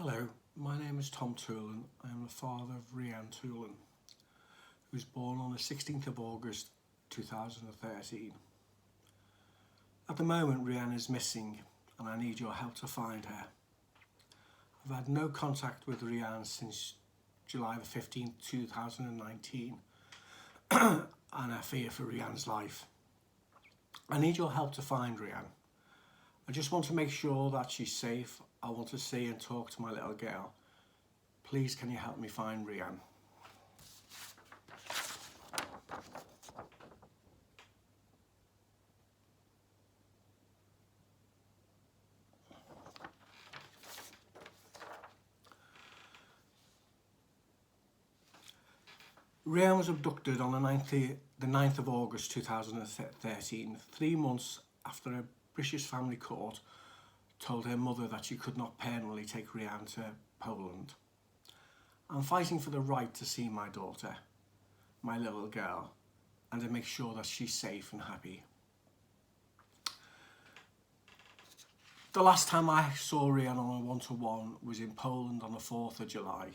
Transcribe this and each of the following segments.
Hello, my name is Tom Toolan. I am the father of Rhiann Toolan, who was born on the 16th of August 2013. At the moment, Rhiann is missing and I need your help to find her. I've had no contact with Rhiann since July the 15th, 2019 and I fear for Rhiann's life. I need your help to find Rhiann. I just want to make sure that she's safe. I want to see and talk to my little girl. Please, can you help me find Rhiann? Rhiann was abducted on the 9th of August 2013, 3 months after a British family court told her mother that she could not permanently take Rhiann to Poland. I'm fighting for the right to see my daughter, my little girl, and to make sure that she's safe and happy. The last time I saw Rhiann on a one-to-one was in Poland on the 4th of July.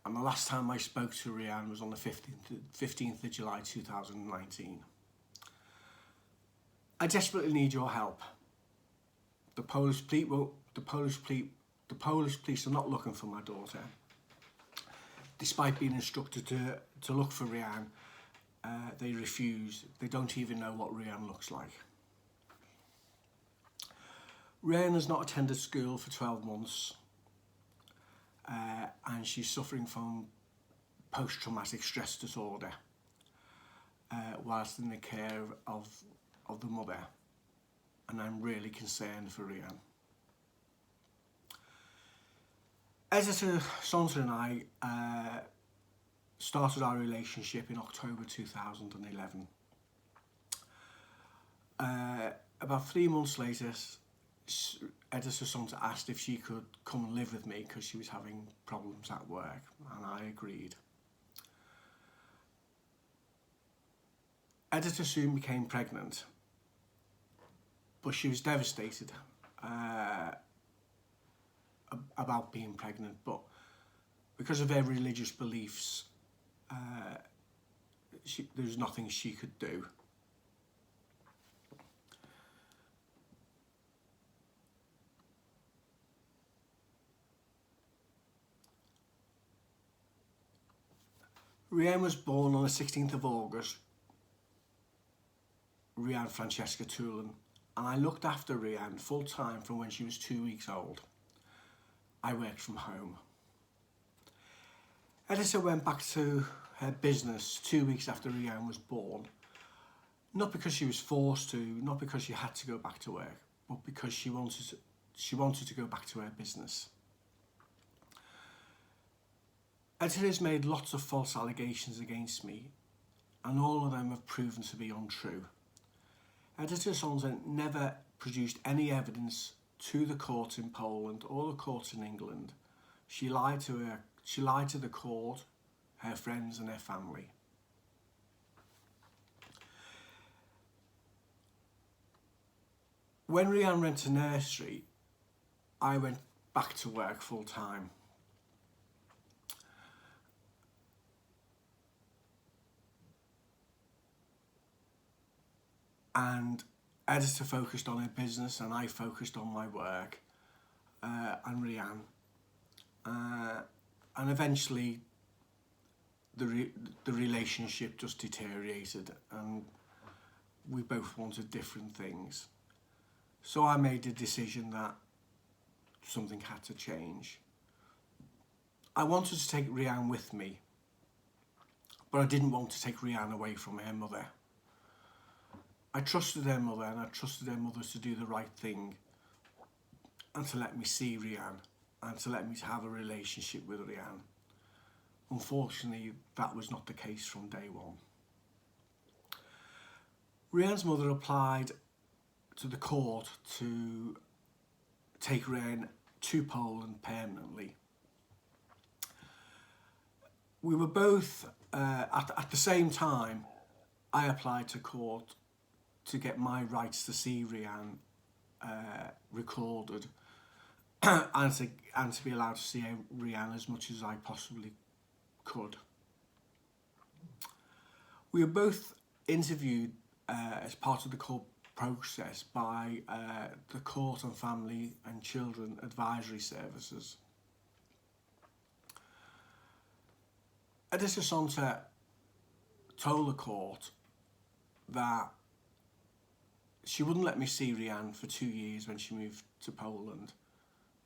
And the last time I spoke to Rhiann was on the 15th of July 2019. I desperately need your help. The Polish police are not looking for my daughter. Despite being instructed to look for Rhiann, they refuse. They don't even know what Rhiann looks like. Rhiann has not attended school for 12 months. And she's suffering from post-traumatic stress disorder whilst in the care of the mother, and I'm really concerned for Rhiann. Editor Saunter and I started our relationship in October 2011. About 3 months later, Editor Saunter asked if she could come and live with me because she was having problems at work, and I agreed. Editor soon became pregnant, but she was devastated about being pregnant, but because of her religious beliefs, there was nothing she could do. Rhiann was born on the 16th of August, Rhiann Francesca Toolan, and I looked after Rhiann full time from when she was 2 weeks old. I worked from home. Editor went back to her business 2 weeks after Rhiann was born, not because she was forced to, not because she had to go back to work, but because she wanted to go back to her business. Editor has made lots of false allegations against me, and all of them have proven to be untrue. Editor Saunter never produced any evidence to the court in Poland or the court in England. She lied to the court, her friends and her family. When Rhiann went to nursery, I went back to work full time. And Editor focused on her business and I focused on my work and Rhiann. And eventually the relationship just deteriorated and we both wanted different things. So I made the decision that something had to change. I wanted to take Rhiann with me, but I didn't want to take Rhiann away from her mother. I trusted her mother and I trusted her mother to do the right thing and to let me see Rhiann and to let me have a relationship with Rhiann. Unfortunately, that was not the case from day one. Rhiann's mother applied to the court to take Rhiann to Poland permanently. We were both, at the same time, I applied to court to get my rights to see Rianne recorded and to be allowed to see Rianne as much as I possibly could. We were both interviewed as part of the court process by the Court and Family and Children Advisory Services. Edith Asante told the court that she wouldn't let me see Rianne for 2 years when she moved to Poland,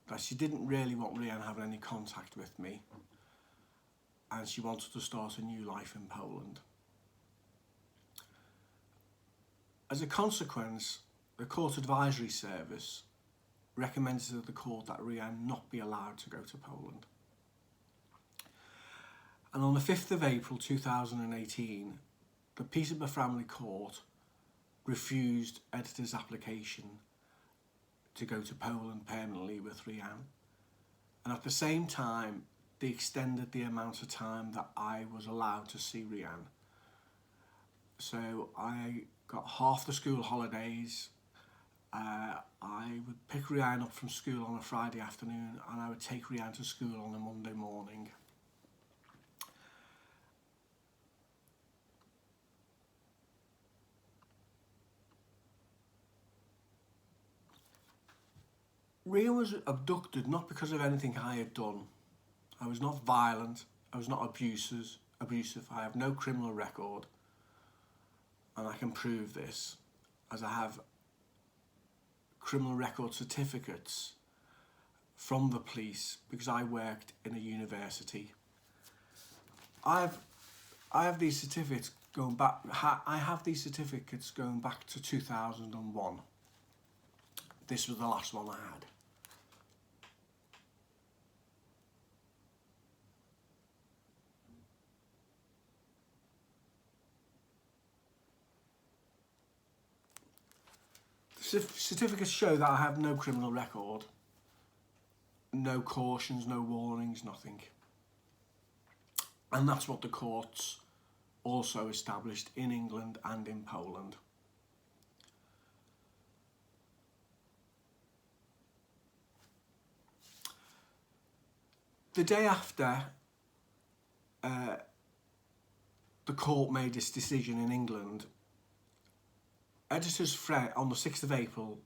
that she didn't really want Rianne having any contact with me, and she wanted to start a new life in Poland. As a consequence, the Court Advisory Service recommended to the court that Rianne not be allowed to go to Poland. And on the 5th of April 2018, the Peterborough Family Court refused Editor's application to go to Poland permanently with Rianne. And at the same time, they extended the amount of time that I was allowed to see Rianne. So I got half the school holidays. I would pick Rianne up from school on a Friday afternoon, and I would take Rianne to school on a Monday morning. Rianne was abducted not because of anything I had done. I was not violent. I was not abusive. I have no criminal record. And I can prove this, as I have criminal record certificates from the police because I worked in a university. I have these certificates going back. I have these certificates going back to 2001. This was the last one I had. Certificates show that I have no criminal record, no cautions, no warnings, nothing. And that's what the courts also established in England and in Poland. The day after the court made this decision in England, Editor's friend, on the 6th of April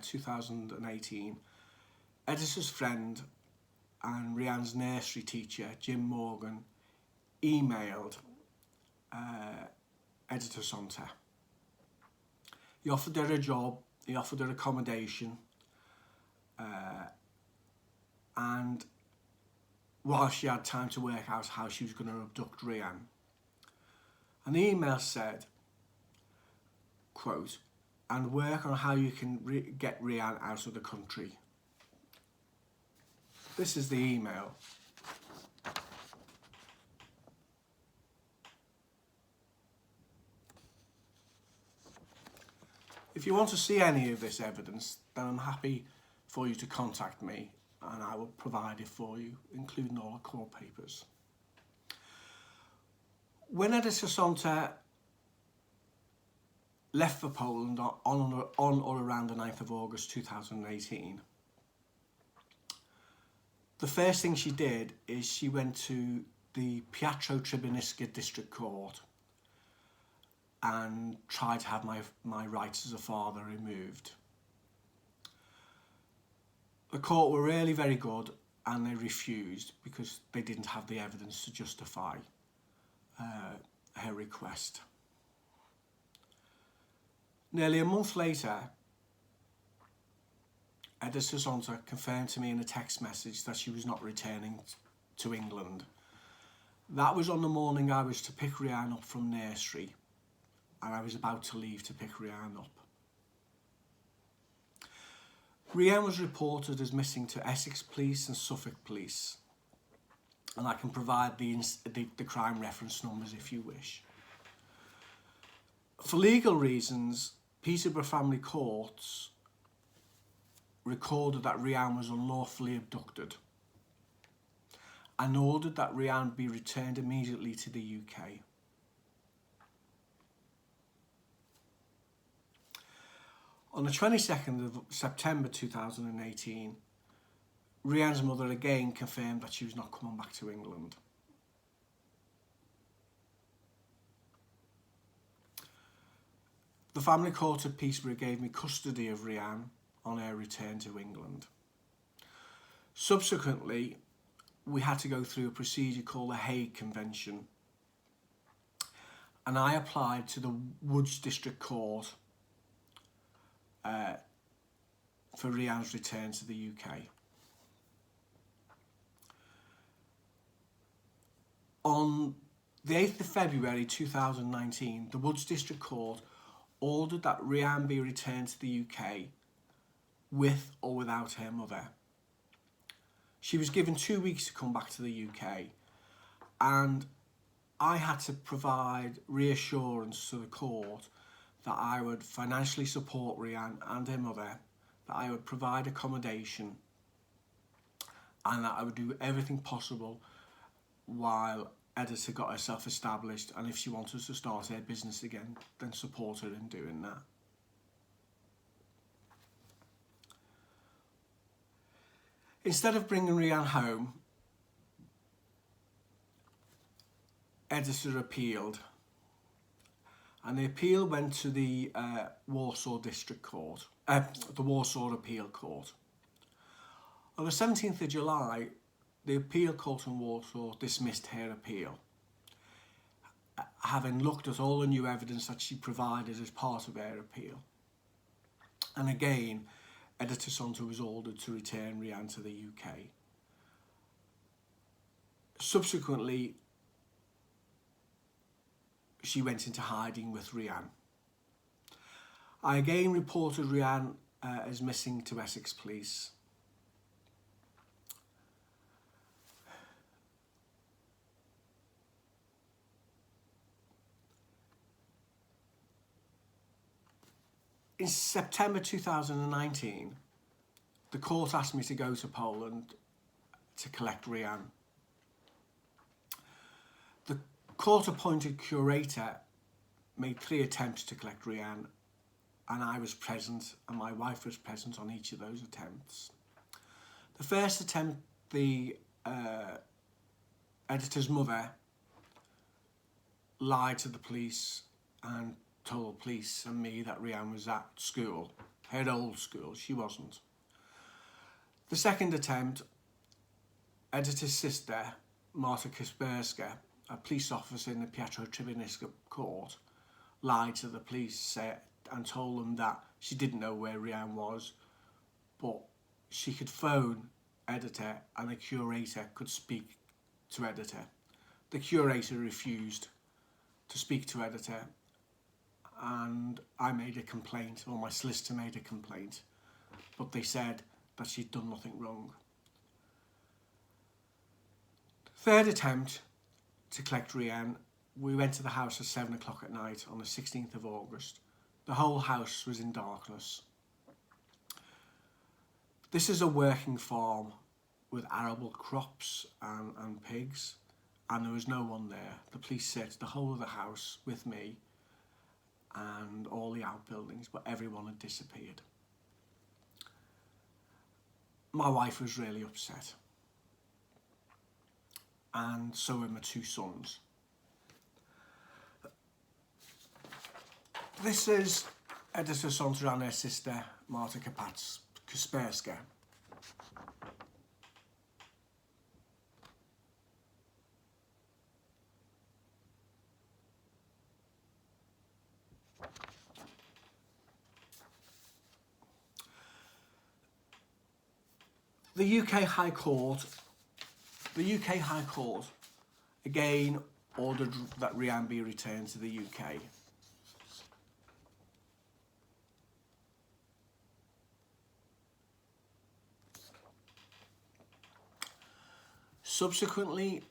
2018, Editor's friend and Rianne's nursery teacher, Jim Morgan, emailed Editor Asante. He offered her a job, he offered her accommodation, and while she had time to work out how she was going to abduct Rianne. And the email said, quote, and work on how you can get Rianne out of the country. This is the email. If you want to see any of this evidence, then I'm happy for you to contact me and I will provide it for you, including all the court papers. When Editor Asante left for Poland on or around the 9th of August 2018, the first thing she did is she went to the Piatro Tribuniska District Court and tried to have my rights as a father removed. The court were really very good and they refused because they didn't have the evidence to justify her request. Nearly a month later, Editor Asante confirmed to me in a text message that she was not returning to England. That was on the morning I was to pick Rianne up from nursery, and I was about to leave to pick Rianne up. Rianne was reported as missing to Essex Police and Suffolk Police, and I can provide the crime reference numbers if you wish. For legal reasons, Peterborough Family Courts recorded that Rianne was unlawfully abducted and ordered that Rianne be returned immediately to the UK. On the 22nd of September 2018, Rianne's mother again confirmed that she was not coming back to England. The family court at Peterborough gave me custody of Rianne on her return to England. Subsequently, we had to go through a procedure called the Hague Convention, and I applied to the Woods District Court for Rianne's return to the UK. On the 8th of February 2019, the Woods District Court ordered that Rianne be returned to the UK with or without her mother. She was given 2 weeks to come back to the UK, and I had to provide reassurance to the court that I would financially support Rianne and her mother, that I would provide accommodation, and that I would do everything possible while Edita got herself established, and if she wanted to start her business again, then support her in doing that. Instead of bringing Rianne home, Edita appealed, and the appeal went to the Warsaw District Court, the Warsaw Appeal Court. On the 17th of July, the appeal court in Warsaw dismissed her appeal, having looked at all the new evidence that she provided as part of her appeal. And again, Edita Sonta was ordered to return Rianne to the UK. Subsequently, she went into hiding with Rianne. I again reported Rianne as missing to Essex Police. In September 2019, the court asked me to go to Poland to collect Rianne. The court-appointed curator made 3 attempts to collect Rianne, and I was present, and my wife was present on each of those attempts. The first attempt, the Edita's mother lied to the police and told police and me that Rianne was at school, her old school. She wasn't. The second attempt, Edita's sister, Marta Kasperska, a police officer in the Pietro Tribunalski court, lied to the police and told them that she didn't know where Rianne was, but she could phone Edita and the curator could speak to Edita. The curator refused to speak to Edita, and I made a complaint, or my solicitor made a complaint, but they said that she'd done nothing wrong. Third attempt to collect Rianne, we went to the house at 7 o'clock at night on the 16th of August. The whole house was in darkness. This is a working farm with arable crops and pigs, and there was no one there. The police searched the whole of the house with me and all the outbuildings, but everyone had disappeared. My wife was really upset, and so were my 2 sons. This is Edita Sonta and her sister, Marta Kasperska. The UK High Court again ordered that Rianne be returned to the UK. Subsequently,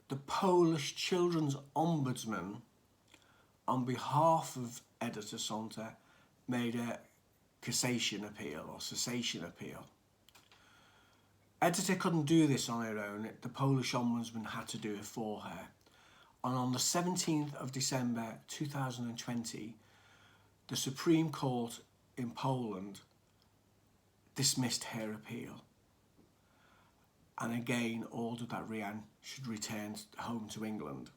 the Polish Children's Ombudsman, on behalf of Edita Sonta, made a cessation appeal or cessation appeal. Edita couldn't do this on her own. The Polish Ombudsman had to do it for her. And on the 17th of December 2020, the Supreme Court in Poland dismissed her appeal and again ordered that Rianne should return home to England.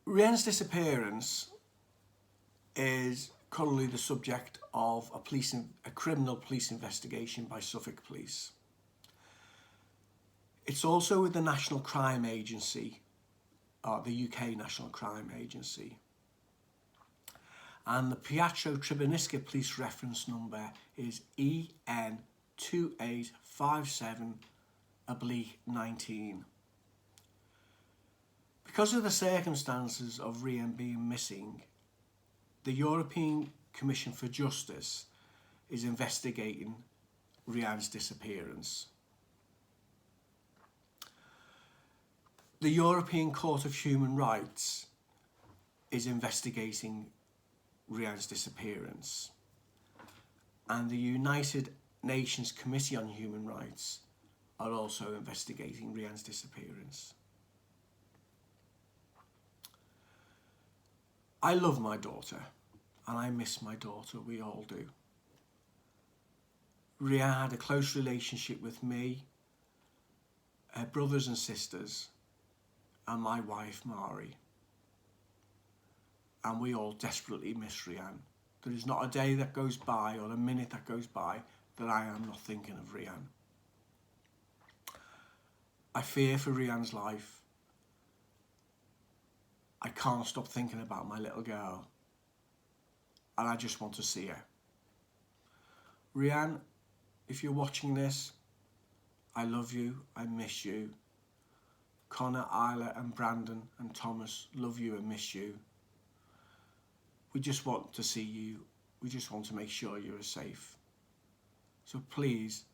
Rianne's disappearance is currently the subject of a criminal police investigation by Suffolk Police. It's also with the National Crime Agency, the UK National Crime Agency. And the Pietro Tribunisca police reference number is EN2857/19. Because of the circumstances of Rianne being missing, the European Commission for Justice is investigating Rianne's disappearance. The European Court of Human Rights is investigating Rianne's disappearance, and the United Nations Committee on Human Rights are also investigating Rianne's disappearance. I love my daughter, and I miss my daughter, we all do. Rianne had a close relationship with me, her brothers and sisters, and my wife, Mari. And we all desperately miss Rianne. There is not a day that goes by or a minute that goes by that I am not thinking of Rianne. I fear for Rianne's life. I can't stop thinking about my little girl, and I just want to see her. Rianne, if you're watching this, I love you, I miss you. Connor, Isla and Brandon and Thomas love you and miss you. We just want to see you. We just want to make sure you're safe. So please,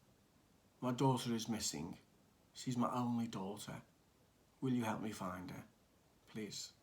my daughter is missing. She's my only daughter. Will you help me find her? Please.